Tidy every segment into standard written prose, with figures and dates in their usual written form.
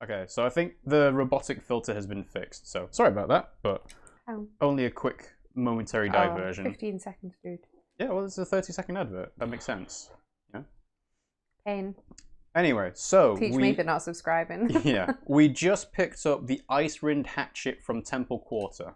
Okay, so I think the robotic filter has been fixed. So sorry about that, but only a quick momentary diversion. 15 seconds, dude. Yeah, well, it's a 30-second advert. That makes sense. Yeah. Pain. Anyway, so Teach me for not subscribing. Yeah, we just picked up the Ice-Rimmed Hatchet from Temple Quarter.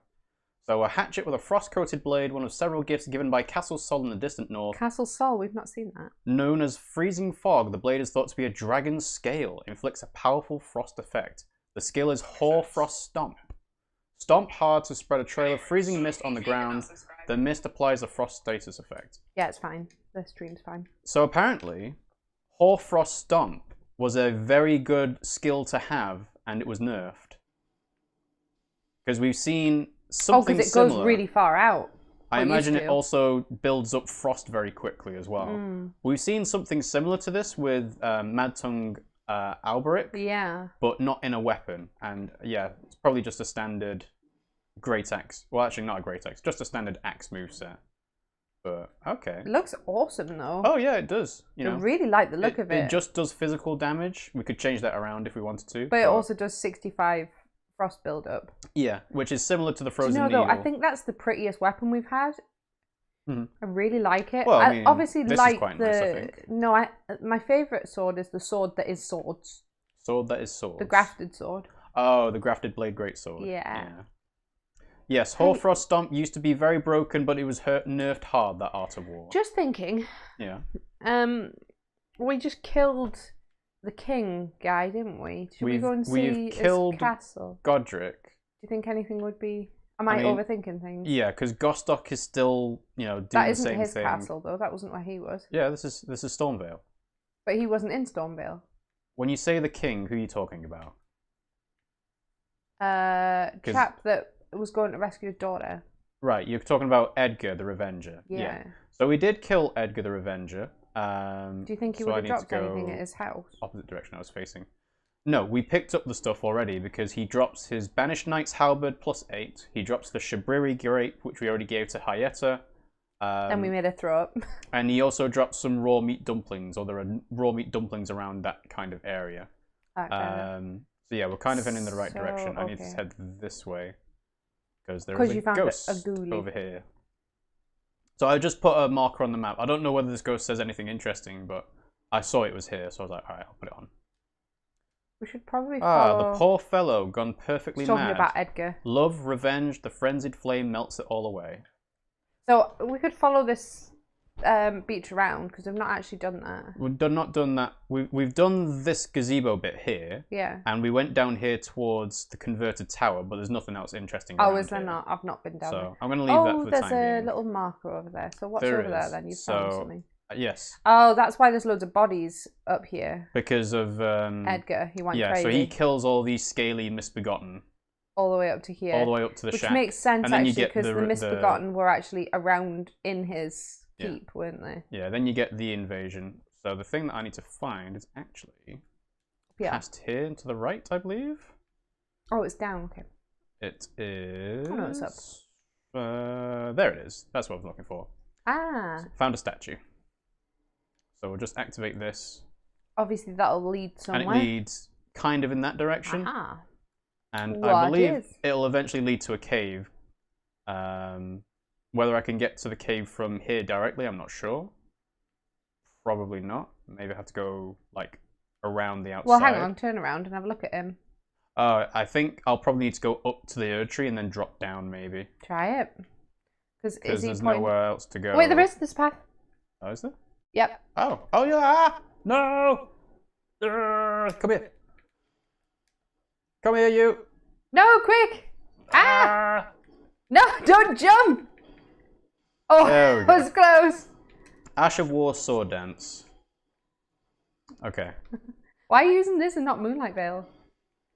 So a hatchet with a frost-coated blade, one of several gifts given by Castle Sol in the distant north. Castle Sol, we've not seen that. Known as Freezing Fog, the blade is thought to be a dragon's scale. Inflicts a powerful frost effect. The skill is Hoarfrost Stomp. Stomp hard to spread a trail of freezing mist on the ground. The mist applies a frost status effect. Yeah, it's fine. The stream's fine. So apparently, Hoarfrost Stomp was a very good skill to have, and it was nerfed. Because we've seen something because it similar. goes really far out. I imagine it also builds up frost very quickly as well. We've seen something similar to this with Madtung Alberic, yeah, but not in a weapon. And yeah, it's probably just a standard great axe. Well, actually, not a great axe, just a standard axe moveset. But okay. It looks awesome though. Oh yeah, it does. You know, I really like the look of it. It just does physical damage. We could change that around if we wanted to. But it also does 65 frost build-up. Yeah, which is similar to the Frozen Needle. Needle. I think that's the prettiest weapon we've had. I really like it. Well, I mean, obviously this like is quite the nice, I think. no, my favourite sword is the sword that is swords. Sword that is swords. The grafted sword. Oh, the grafted blade greatsword. Yeah. Yes, Hoarfrost Stomp used to be very broken, but it was nerfed hard, that Art of War. Just thinking. Yeah. We just killed the king guy, didn't we? Should we go and see his castle? Godric. Do you think anything would be? Am I overthinking things? Yeah, because Gostock is still, you know, doing that the isn't same his thing. castle though. That wasn't where he was. Yeah, this is Stormvale. But he wasn't in Stormvale. When you say the king, who are you talking about? Chap that was going to rescue his daughter. Right, you're talking about Edgar the Revenger. Yeah. So we did kill Edgar the Revenger. Do you think he would have dropped anything at his house? Opposite direction I was facing. No, we picked up the stuff already because he drops his Banished Knight's Halberd +8. He drops the Shabriri Grape, which we already gave to Hyetta. And we made her throw up. And he also drops some raw meat dumplings, or there are raw meat dumplings around that kind of area. Okay. So yeah, we're kind of in the right direction. I need to head this way because there is you a found ghost over here. So I just put a marker on the map. I don't know whether this ghost says anything interesting, but I saw it was here, so I was like, all right, I'll put it on. We should probably follow... the poor fellow gone perfectly mad. Talking about Edgar. Love, revenge, the frenzied flame melts it all away. So we could follow this beach around because we've not actually done that. We've not done that. We've done this gazebo bit here. Yeah. And we went down here towards the converted tower, but there's nothing else interesting. Oh, is there not? I've not been down there. So I'm going to leave that for the time being. There's a little marker over there. So what's over there then? You found something. Yes. Oh, that's why there's loads of bodies up here. Because of Edgar, he went crazy. Yeah, so he kills all these scaly misbegotten. All the way up to here. All the way up to the shack. Which makes sense actually, because the misbegotten were actually around in his keep, weren't they? Yeah, then you get the invasion. So the thing that I need to find is actually past here and to the right, I believe. Oh, it's down, okay. It is... Oh no, it's up. There it is. That's what I was looking for. Ah. So found a statue. So we'll just activate this. Obviously that'll lead somewhere. And it leads kind of in that direction. Ah. And I believe it'll eventually lead to a cave. Whether I can get to the cave from here directly, I'm not sure. Probably not. Maybe I have to go like around the outside. Well, hang on, turn around and have a look at him. I think I'll probably need to go up to the Erdtree and then drop down, maybe. Try it. Because there's nowhere else to go. Wait, there is this path. Oh, is there? Yep. Oh yeah! No! Come here. Come here, you. No, quick! Ah! No, don't jump! Oh, that was close. Ash of War sword dance. Okay. Why are you using this and not Moonlight Veil?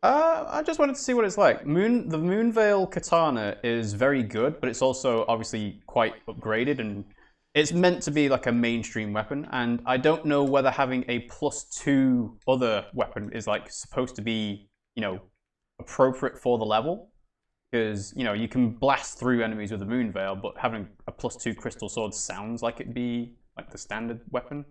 I just wanted to see what it's like. The Moonveil katana is very good, but it's also obviously quite upgraded, and it's meant to be like a mainstream weapon. And I don't know whether having a +2 other weapon is like supposed to be, you know, appropriate for the level. Because, you know, you can blast through enemies with a Moonveil, but having a +2 crystal sword sounds like it'd be like the standard weapon.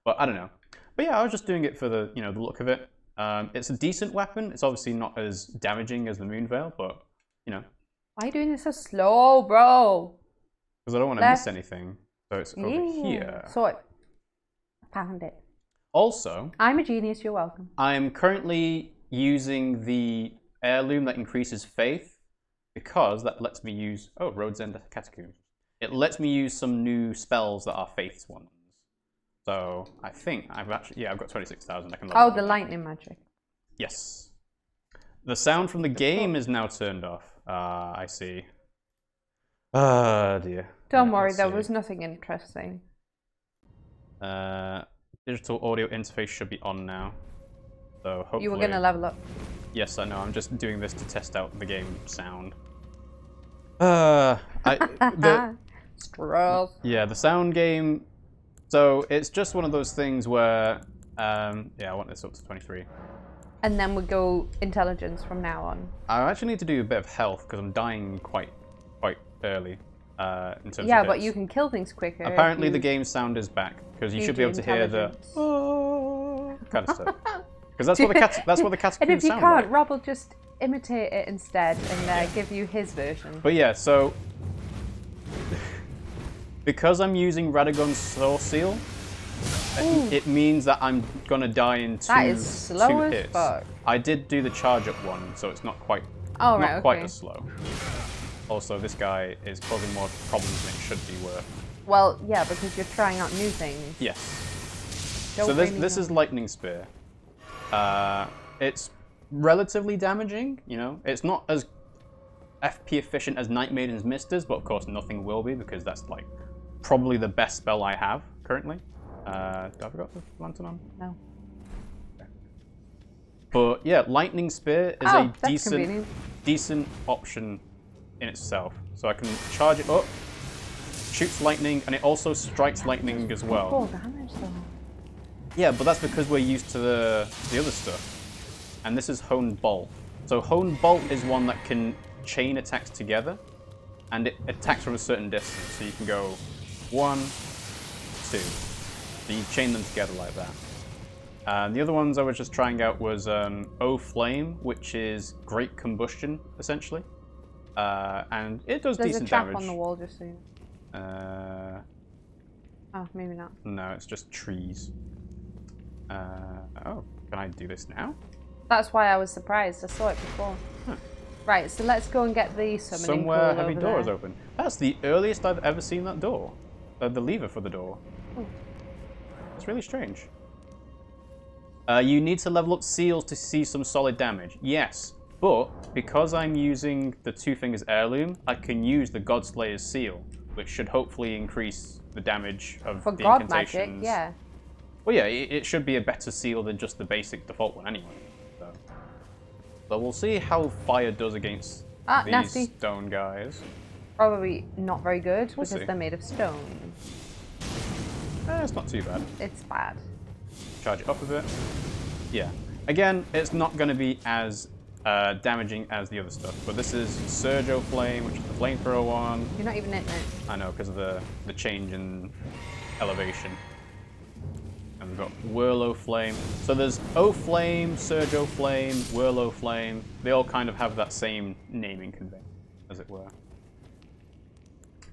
But I don't know. But yeah, I was just doing it for the, you know, the look of it. It's a decent weapon. It's obviously not as damaging as the Moonveil, but, you know. Why are you doing this so slow, bro? Because I don't want to miss anything. So it's over here. So I found it. Also, I'm a genius, you're welcome. I'm currently using the heirloom that increases faith because that lets me use... Oh, Road's End Catacombs. It lets me use some new spells that are faith ones. So I think I've actually... Yeah, I've got 26,000. I can level the lightning magic. Yes. The sound from the game is now turned off. I see. Ah, dear. Don't worry, there was nothing interesting. Digital audio interface should be on now. So hopefully... You were going to level up. Yes, I know. I'm just doing this to test out the game sound. Stress. Yeah, the sound game... So it's just one of those things where... yeah, I want this up to 23. And then we go intelligence from now on. I actually need to do a bit of health because I'm dying quite early in terms of Yeah, hits. but you can kill things quicker. Apparently the game sound is back because you should be able to hear the kind of stuff. Because that's what the cats sound like. And if you can't, Rob will just imitate it instead and give you his version. But yeah, so because I'm using Radagon's Soul Seal, it means that I'm gonna die in two hits. Fuck. I did do the charge up one, so it's not quite quite as slow. Also, this guy is causing more problems than it should be worth. Well, yeah, because you're trying out new things. Yes. So this is Lightning Spear. It's relatively damaging, you know. It's not as FP efficient as Night Maiden's Misters, but of course nothing will be because that's like probably the best spell I have currently. Did I forgot the lantern on? No. Okay. But yeah, Lightning Spear is a decent option in itself. So I can charge it up, shoots lightning, and it also strikes lightning as well. 4 damage though. Yeah, but that's because we're used to the other stuff. And this is Honed Bolt. So Honed Bolt is one that can chain attacks together, and it attacks from a certain distance. So you can go 1, 2. So you chain them together like that. The other ones I was just trying out was O Flame, which is Great Combustion, essentially. And it does decent damage. There's a trap on the wall just so you know. Oh, maybe not. No, it's just trees. Oh, can I do this now? That's why I was surprised. I saw it before. Huh. Right, so let's go and get the summoning Somewhere pool heavy over door there. is open. That's the earliest I've ever seen that door. The lever for the door. Oh. It's really strange. You need to level up seals to see some solid damage. Yes, but because I'm using the Two Fingers Heirloom, I can use the Godslayer's Seal, which should hopefully increase the damage of the God incantations. Magic, yeah. Well, yeah, it should be a better seal than just the basic default one anyway. So we'll see how fire does against these nasty stone guys. Probably not very good because see. they're made of stone. It's not too bad. It's bad. Charge it up a bit. Yeah. Again, it's not going to be as damaging as the other stuff, but this is Surge Flame, which is the flamethrower one. You're not even in it. I know, because of the change in elevation. And we've got Whirl Flame. So there's O Flame, Surge Flame, Whirl Flame. They all kind of have that same naming convention, as it were.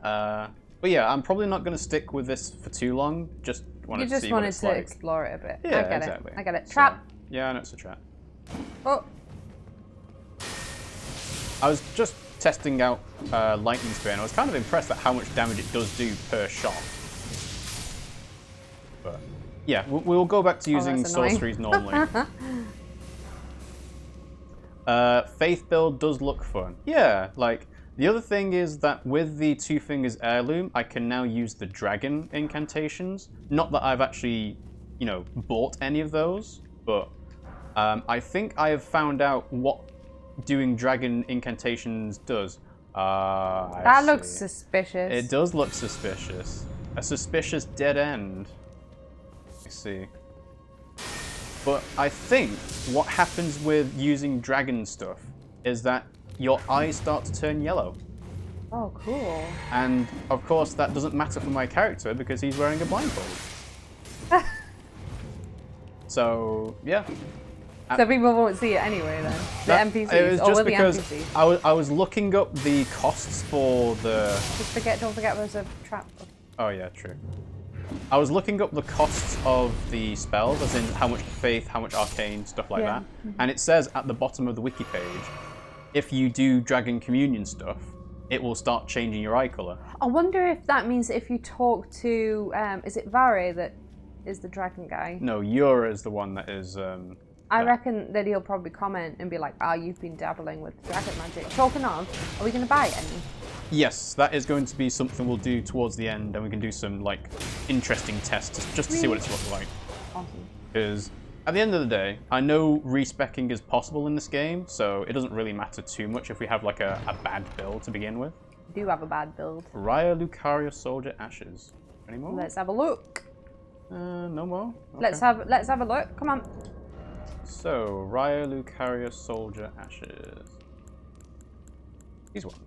But yeah, I'm probably not going to stick with this for too long. Just wanted to see what it's like. You just wanted to explore it a bit. Yeah, I get exactly. it. I get it. Trap. So, yeah, I know it's a trap. Oh. I was just testing out Lightning Spear, and I was kind of impressed at how much damage it does do per shot. But yeah, we'll go back to using sorceries normally. Faith build does look fun. Yeah, like, the other thing is that with the Two Fingers Heirloom, I can now use the dragon incantations. Not that I've actually, you know, bought any of those, but I think I have found out what doing dragon incantations does. That looks suspicious. It does look suspicious. A suspicious dead end. Let's see. But I think what happens with using dragon stuff is that your eyes start to turn yellow. Oh, cool. And of course that doesn't matter for my character because he's wearing a blindfold. So, yeah. So people won't see it anyway then? The NPCs, or will the NPCs? I was looking up the costs for the... Don't forget there's a trap. Oh yeah, true. I was looking up the costs of the spells, as in how much faith, how much arcane, stuff like that. And it says at the bottom of the wiki page, if you do Dragon Communion stuff, it will start changing your eye colour. I wonder if that means if you talk to, is it Vare that is the dragon guy? No, Yura is the one that is... I reckon that he'll probably comment and be like, you've been dabbling with dragon magic. Talking of, are we going to buy any? Yes, that is going to be something we'll do towards the end, and we can do some, like, interesting tests just to see what it's like. Awesome. Because at the end of the day, I know respecking is possible in this game, so it doesn't really matter too much if we have, like, a bad build to begin with. We do have a bad build. Raya Lucaria Soldier Ashes. Any more? Let's have a look. No more? Okay. Let's have a look. Come on. So, Raya Lucaria Soldier Ashes. These ones.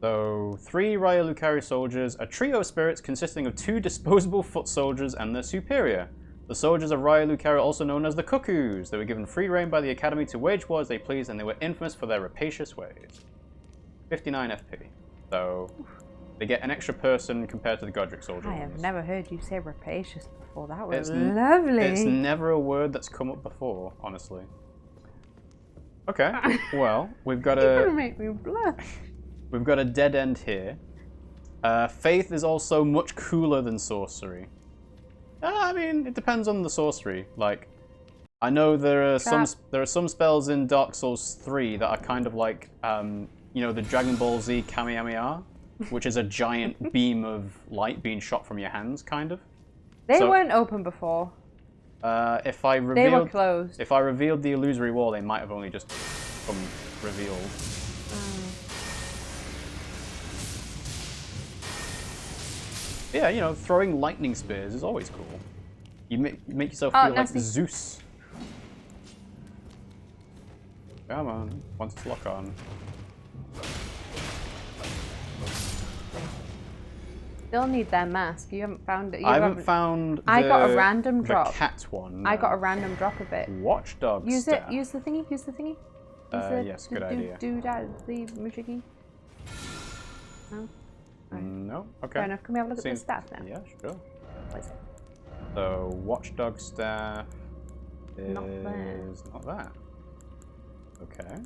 So, 3 Raya Lucaria soldiers, a trio of spirits consisting of 2 disposable foot soldiers and their superior. The soldiers of Raya Lucaria, also known as the Cuckoos. They were given free reign by the Academy to wage war as they pleased, and they were infamous for their rapacious ways. 59 FP. So, they get an extra person compared to the Godric soldier I have ones. never heard you say rapacious before. That was lovely. It's never a word that's come up before, honestly. Okay, well, we've got You're gonna make me blush. We've got a dead end here. Faith is also much cooler than sorcery. I mean, it depends on the sorcery. Like, I know there are some spells in Dark Souls 3 that are kind of like, you know, the Dragon Ball Z Kamehameha, which is a giant beam of light being shot from your hands, kind of. They weren't open before. They were closed. If I revealed the illusory wall, they might have only just come revealed. Yeah, you know, throwing lightning spears is always cool. You make yourself feel like Zeus. Come on, once it's lock on. Still need their mask. You haven't found it. I haven't found. I got a random drop. The cat one. No. I got a random drop of it. Watchdog Use staff. it. Use the thingy. Use the thingy. Yes, good idea. Do that. The Mujigi. No. No. Okay. Fair enough. Can we have a look at the staff now? Yeah, sure. What is it? So Watchdog staff is not that. Okay.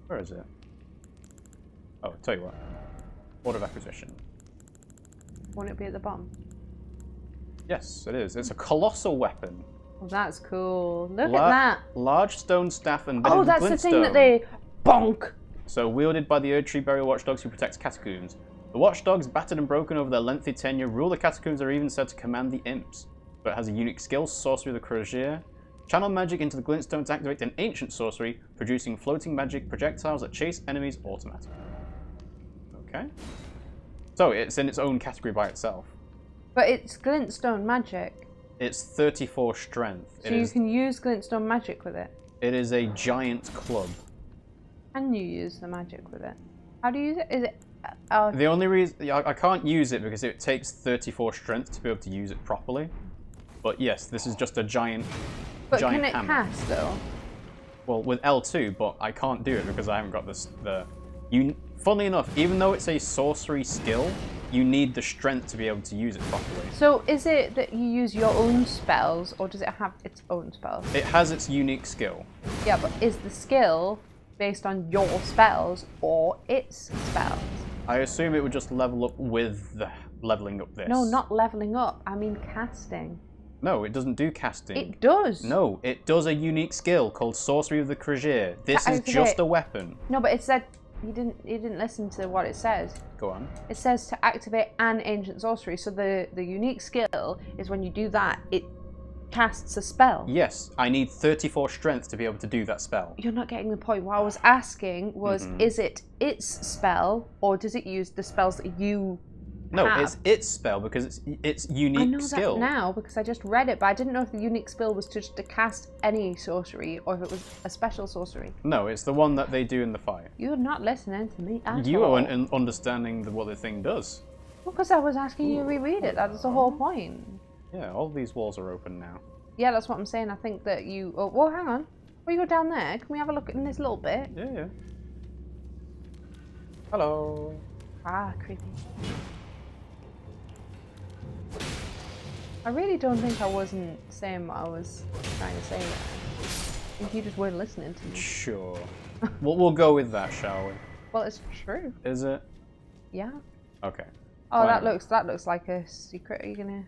Where is it? Oh, tell you what. Order of acquisition. Won't it be at the bottom? Yes, it is. It's a colossal weapon. Oh, that's cool. Look at that. Large stone staff and embedded with glintstone. Oh, that's the thing that they bonk. So wielded by the Erdtree burial watchdogs who protect catacombs. The watchdogs, battered and broken over their lengthy tenure, rule the catacombs, are even said to command the imps. But it has a unique skill, Sorcery of the Crozier. Channel magic into the glintstone to activate an ancient sorcery, producing floating magic projectiles that chase enemies automatically. Okay. So it's in its own category by itself. But it's glintstone magic. It's 34 strength. So you can use glintstone magic with it? It is a giant club. Can you use the magic with it? How do you use it? Is it... The only reason... I can't use it because it takes 34 strength to be able to use it properly. But yes, this is just a giant But can it hammer. cast, though? Well, with L2, but I can't do it because I haven't got funnily enough, even though it's a sorcery skill, you need the strength to be able to use it properly. So is it that you use your own spells, or does it have its own spells? It has its unique skill. Yeah, but is the skill based on your spells or its spells? I assume it would just level up with the leveling up this. No, not leveling up. I mean casting. No, it doesn't do casting. It does. No, it does a unique skill called Sorcery of the Crozier. This is just a weapon. No, but it said you didn't listen to what it says. Go on. It says to activate an ancient sorcery. So the unique skill is when you do that, it casts a spell. Yes, I need 34 strength to be able to do that spell. You're not getting the point. What I was asking was, is it its spell, or does it use the spells that you No, have? it's its spell because it's unique skill. I know that now because I just read it, but I didn't know if the unique spell was just to cast any sorcery or if it was a special sorcery. No, it's the one that they do in the fight. You're not listening to me at all. You aren't understanding what the thing does. Well, because I was asking you to reread it. That's the whole point. Yeah, all these walls are open now. Yeah, that's what I'm saying. I think that you... Oh, well, hang on. Before you go down there, can we have a look in this little bit? Yeah. Hello. Ah, creepy. I really don't think I wasn't saying what I was trying to say there. I think you just weren't listening to me. Sure. We'll go with that, shall we? Well, it's true. Is it? Yeah. Okay. Oh, that looks like a secret. Are you gonna?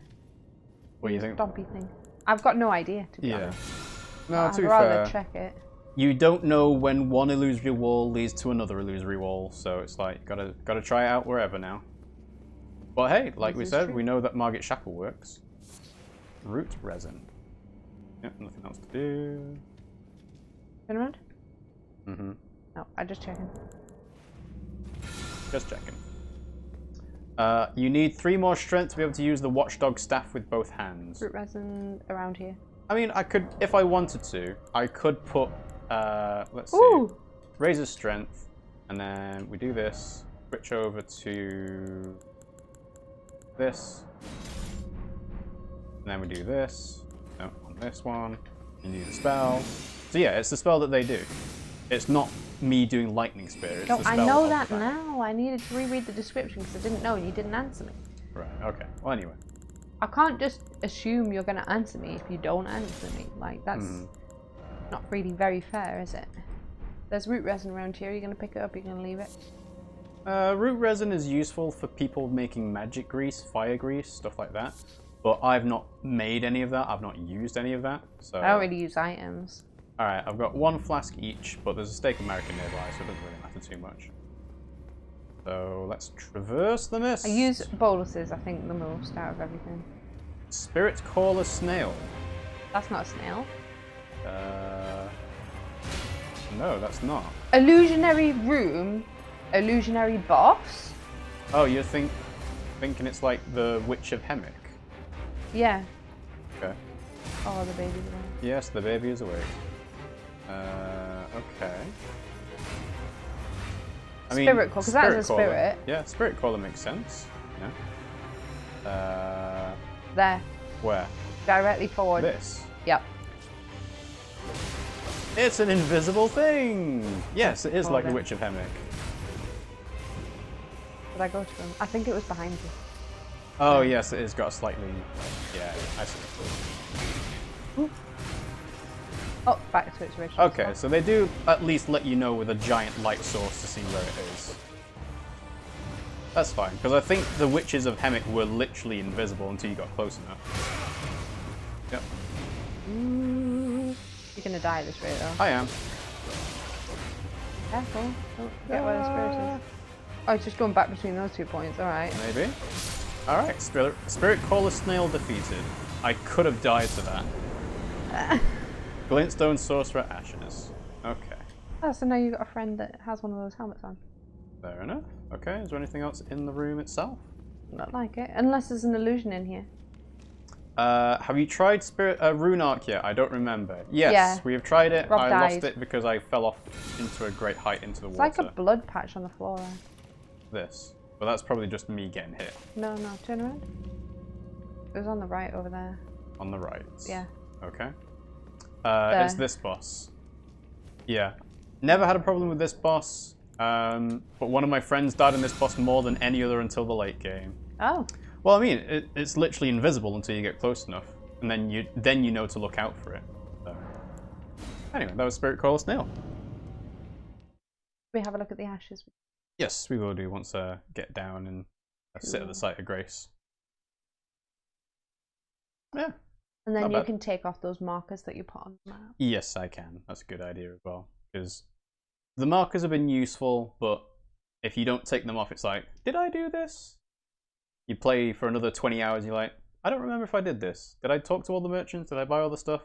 What do you think? Stompy thing. I've got no idea, to be honest. No, to be fair. I'd fair, rather check it. You don't know when one illusory wall leads to another illusory wall, so it's like gotta try it out wherever now. But hey, like we said, we know that Margit Shackle works. Root resin. Yep, nothing else to do. Turn around? Mm-hmm. No, I'm just checking. Just checking. You need 3 more strength to be able to use the watchdog staff with both hands. Root resin around here. I mean, I could, if I wanted to, I could put, let's see, Razor's strength, and then we do this, switch over to this, and then we do this, no, on this one, and do the spell. So yeah, it's the spell that they do. It's not me doing lightning spear. It's the spell I know that now. I needed to reread the description because I didn't know and you didn't answer me. Right, okay. Well, anyway. I can't just assume you're going to answer me if you don't answer me. Like, that's not really very fair, is it? There's root resin around here. Are you going to pick it up? Are you going to leave it? Root resin is useful for people making magic grease, fire grease, stuff like that. But I've not made any of that. I've not used any of that. So I don't really use items. Alright, I've got 1 flask each, but there's a steak American nearby, so it doesn't really matter too much. So let's traverse the mist. I use boluses, I think, the most out of everything. Spiritcaller Snail. That's not a snail. No, that's not. Illusionary room, illusionary boss. Oh, you're thinking it's like the Witch of Hemwick? Yeah. Okay. Oh, the baby's awake. Yes, the baby is awake. Okay. I mean, Spirit call, because that is a spirit. Yeah, spirit caller makes sense. Yeah. There. Where? Directly forward. This. Yep. It's an invisible thing. Yes, it is like the Witch of Hemwick. Did I go to him? I think it was behind you. Oh yes, it has got a slightly. Yeah, I see. Ooh. Oh, back to its original. Okay, so they do at least let you know with a giant light source to see where it is. That's fine, because I think the Witches of Hemwick were literally invisible until you got close enough. Yep. You're gonna die this rate though. I am. Careful. Don't forget where the spirit is. Oh, it's just going back between those 2 points, alright. Maybe. Alright, Spiritcaller Snail defeated. I could have died to that. Glintstone Sorcerer Ashes. Okay. Oh, so now you've got a friend that has one of those helmets on. Fair enough. Okay, is there anything else in the room itself? Not like it. Unless there's an illusion in here. Have you tried Rune Arc yet? I don't remember. Yes, yeah. we have tried it. Rob I died. lost it because I fell off into a great height into the water. It's like a blood patch on the floor. This. But that's probably just me getting hit. No, turn around. It was on the right over there. On the right? Yeah. Okay. It's this boss. Yeah. Never had a problem with this boss, but one of my friends died in this boss more than any other until the late game. Oh. Well, I mean, it's literally invisible until you get close enough, and then you know to look out for it. So. Anyway, that was Spiritcaller Snail. We have a look at the ashes. Yes, we will do once I get down and sit at the site of grace. Yeah. And then you can take off those markers that you put on the map. Yes, I can. That's a good idea as well. Because the markers have been useful, but if you don't take them off, it's like, did I do this? You play for another 20 hours, you're like, I don't remember if I did this. Did I talk to all the merchants? Did I buy all the stuff?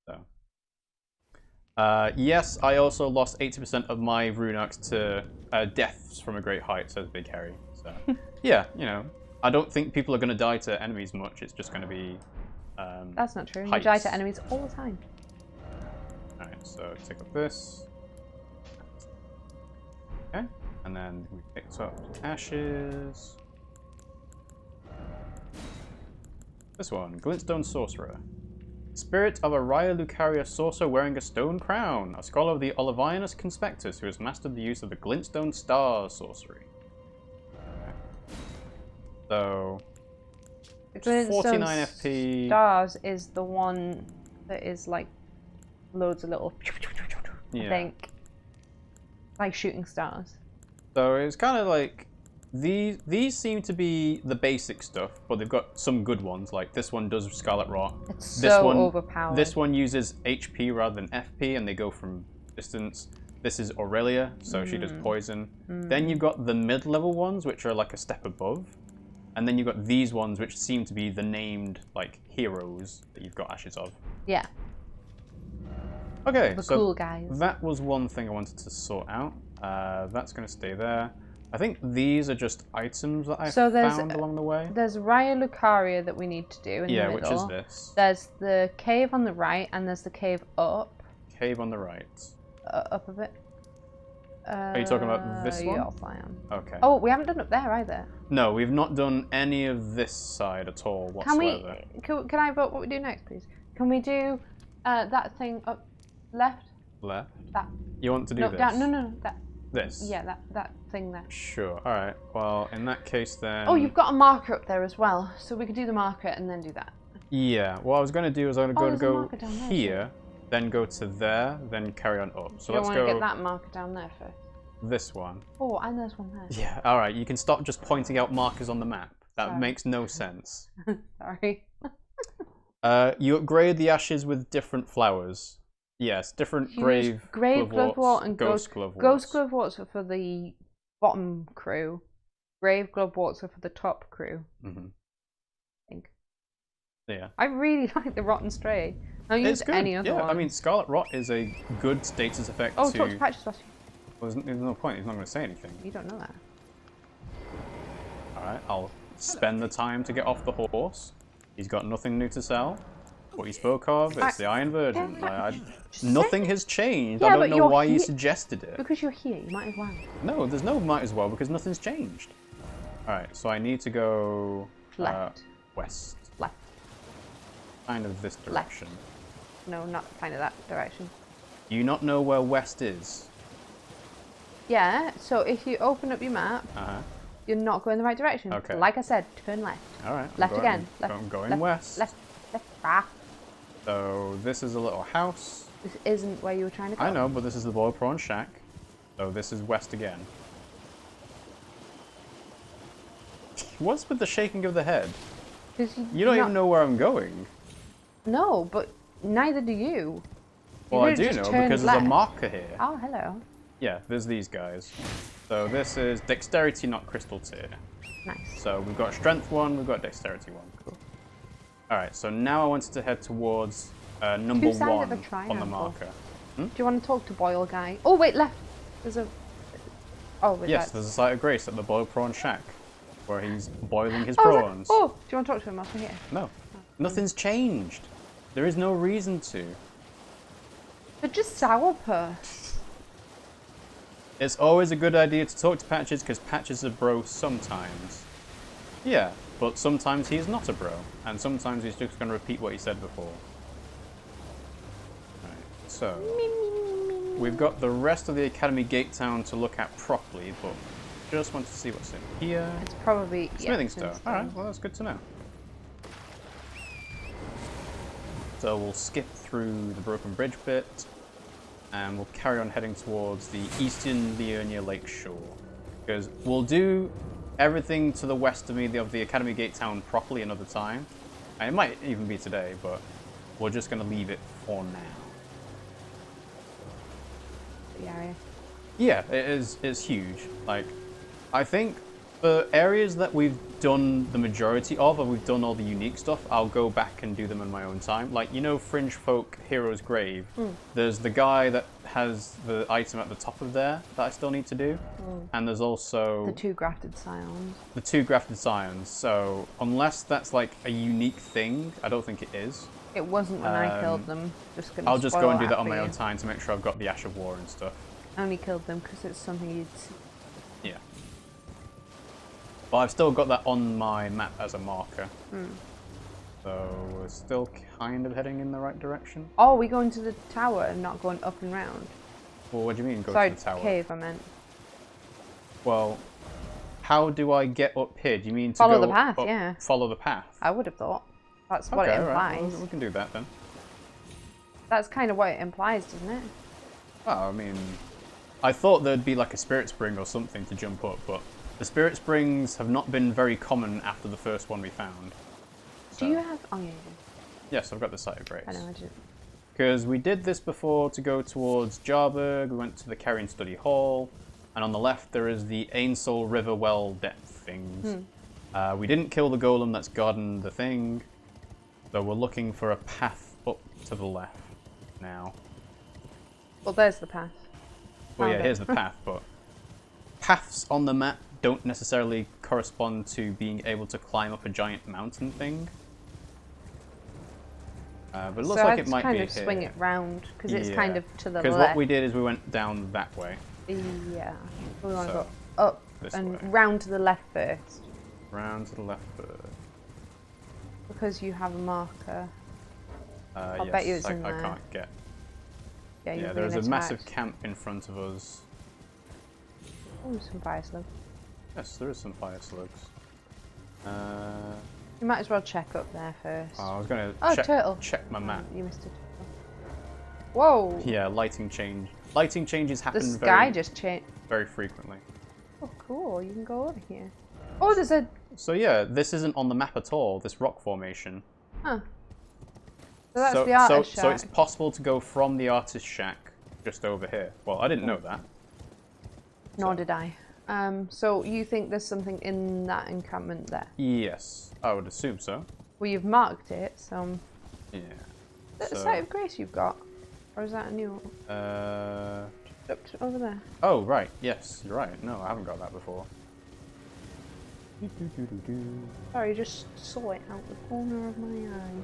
So. Yes, I also lost 80% of my rune arcs to deaths from a great height, says Big Harry. So, yeah, you know, I don't think people are going to die to enemies much. It's just going to be that's not true. heights. You die to enemies all the time. Alright, so take up this. Okay, and then we pick up ashes. This one, Glintstone Sorcerer. Spirit of a Raya Lucaria sorcerer wearing a stone crown. A scholar of the Olivinus Conspectus who has mastered the use of the glintstone stars sorcery. Okay. So... The 49 glintstone FP. stars is the one that is like loads of little... I think. Like shooting stars. So it's kind of like... These seem to be the basic stuff, but they've got some good ones. Like this one does Scarlet Rot. It's so overpowered. This one uses HP rather than FP, and they go from distance. This is Aurelia, so she does poison. Then you've got the mid-level ones, which are like a step above. And then you've got these ones, which seem to be the named like heroes that you've got ashes of. Yeah. Okay, the so cool guys. That was one thing I wanted to sort out. That's going to stay there. I think these are just items that I found along the way. There's Raya Lucaria that we need to do in the middle. Which is this. There's the cave on the right, and there's the cave up. Cave on the right. Up a bit. Are you talking about this one? Yes, I am. Okay. Oh, we haven't done up there either. No, we've not done any of this side at all whatsoever. Can I vote what we do next, please? Can we do that thing up left? Left? That. You want to do this? No, that. This? Yeah, that thing there. Sure. All right. Well, in that case then... Oh, you've got a marker up there as well, so we could do the marker and then do that. Yeah. What I was going to do is I'm going to go here, there, then go to there, then carry on up. So let's go... You don't want to get that marker down there first? This one. Oh, and there's one there. Yeah. All right. You can stop just pointing out markers on the map. That makes no sense. Sorry. You upgrade the ashes with different flowers. Yes, different grave glovewort and ghost gloveworts. Ghost gloveworts are for the bottom crew. Grave gloveworts are for the top crew. I think. Yeah. I really like the Rotten Stray. I don't use any other one. I mean, Scarlet Rot is a good status effect. Oh, talk to Patches. Well, there's no point. He's not going to say anything. You don't know that. All right, I'll spend the time to get off the horse. He's got nothing new to sell. What he spoke of, it's the Iron Virgin. Nothing has changed. Yeah, I don't know why you suggested it. Because you're here, you might as well. No, there's no might as well because nothing's changed. Alright, so I need to go... Left. West. Left. Kind of this direction. Left. No, not kind of that direction. Do you not know where west is? Yeah, so if you open up your map, you're not going the right direction. Okay. Like I said, turn left. Alright. Left again. Left. I'm going left, west. Left. Left. So this is a little house. This isn't where you were trying to go. I know, but this is the boiled prawn shack. So this is west again. What's with the shaking of the head? You don't even know where I'm going. No, but neither do you. Well, I do know because there's a marker here. Oh, hello. Yeah, there's these guys. So this is dexterity, not crystal tier. Nice. So we've got strength 1, we've got dexterity 1. Cool. Alright, so now I wanted to head towards number 1 on the marker. Do you want to talk to Boyle Guy? Oh, wait, left. There's a... Oh, yes, there's a site of grace at the boiled prawn shack where he's boiling his prawns. Oh, do you want to talk to him whilst we're here? No. Nothing's changed. There is no reason to. They're just sourpuss. It's always a good idea to talk to Patches because Patches is a bro sometimes. Yeah, but sometimes he's not a bro, and sometimes he's just going to repeat what he said before. Right, so we've got the rest of the Academy Gate Town to look at properly, but just want to see what's in here. It's probably smithing stone. All right, well that's good to know. So we'll skip through the broken bridge bit. And we'll carry on heading towards the eastern Liurnia Lake shore. Because we'll do everything to the west of me of the Academy Gate Town properly another time. And it might even be today, but we're just going to leave it for now. The area. Yeah, it's huge. Like, I think the areas that we've done the majority of, or we've done all the unique stuff, I'll go back and do them in my own time. Like, you know Fringe Folk Hero's Grave? There's the guy that has the item at the top of there that I still need to do. And there's also... The 2 grafted scions. The 2 grafted scions. So, unless that's like a unique thing, I don't think it is. It wasn't when I killed them. I'll just go and do that on my own time to make sure I've got the Ash of War and stuff. I only killed them because it's something you'd see. Yeah. But I've still got that on my map as a marker. So we're still kind of heading in the right direction. Oh, we going to the tower and not going up and round? Well, what do you mean go Sorry, to the tower? cave I meant. Well, how do I get up here? Do you mean to Follow go the path, up, yeah. Follow the path? I would have thought. That's what it implies. Right. Well, we can do that then. That's kind of what it implies, doesn't it? Oh, I mean, I thought there'd be like a spirit spring or something to jump up, but the spirit springs have not been very common after the first one we found. So. Do you have... Oh, yeah, you do. Yes, I've got the Sight of Grace. I know, I did. Because we did this before to go towards Jarburg, we went to the Carrion Study Hall, and on the left there is the Ainsol River Well depth things. We didn't kill the golem that's guarding the thing, so we're looking for a path up to the left now. Well, there's the path. Well, yeah, Found it. here's the path, but paths on the map don't necessarily correspond to being able to climb up a giant mountain thing. But it looks like it might be here. kind of swing it round, because it's kind of to the left. Because what we did is we went down that way. Yeah. We want to So, go up this and way. round to the left first. Round to the left first. Because you have a marker. I'll bet you it's in I there. can't get. Yeah, Yeah, there's a massive camp in front of us. Oh, some fire slugs. Yes, there is some fire slugs. You might as well check up there first. I was going Oh, to turtle. check my map. You missed it. Whoa! Yeah, lighting change. Lighting changes The happen sky just changed. very frequently. Oh, cool. You can go over here. Oh, there's a... So yeah, this isn't on the map at all, this rock formation. Huh. So that's the artist shack. So it's possible to go from the artist shack just over here. Well, I didn't know that. Nor did I. So you think there's something in that encampment there? Yes, I would assume so. Well, you've marked it, so... Yeah. Is that the Sight of Grace you've got? Or is that a new one? Up to over there. Oh, right. Yes, you're right. No, I haven't got that before. Sorry, I just saw it out the corner of my eye.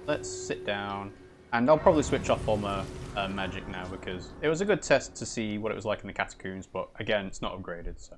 Let's sit down. And I'll probably switch off all my magic now because it was a good test to see what it was like in the catacombs, but again, it's not upgraded, so...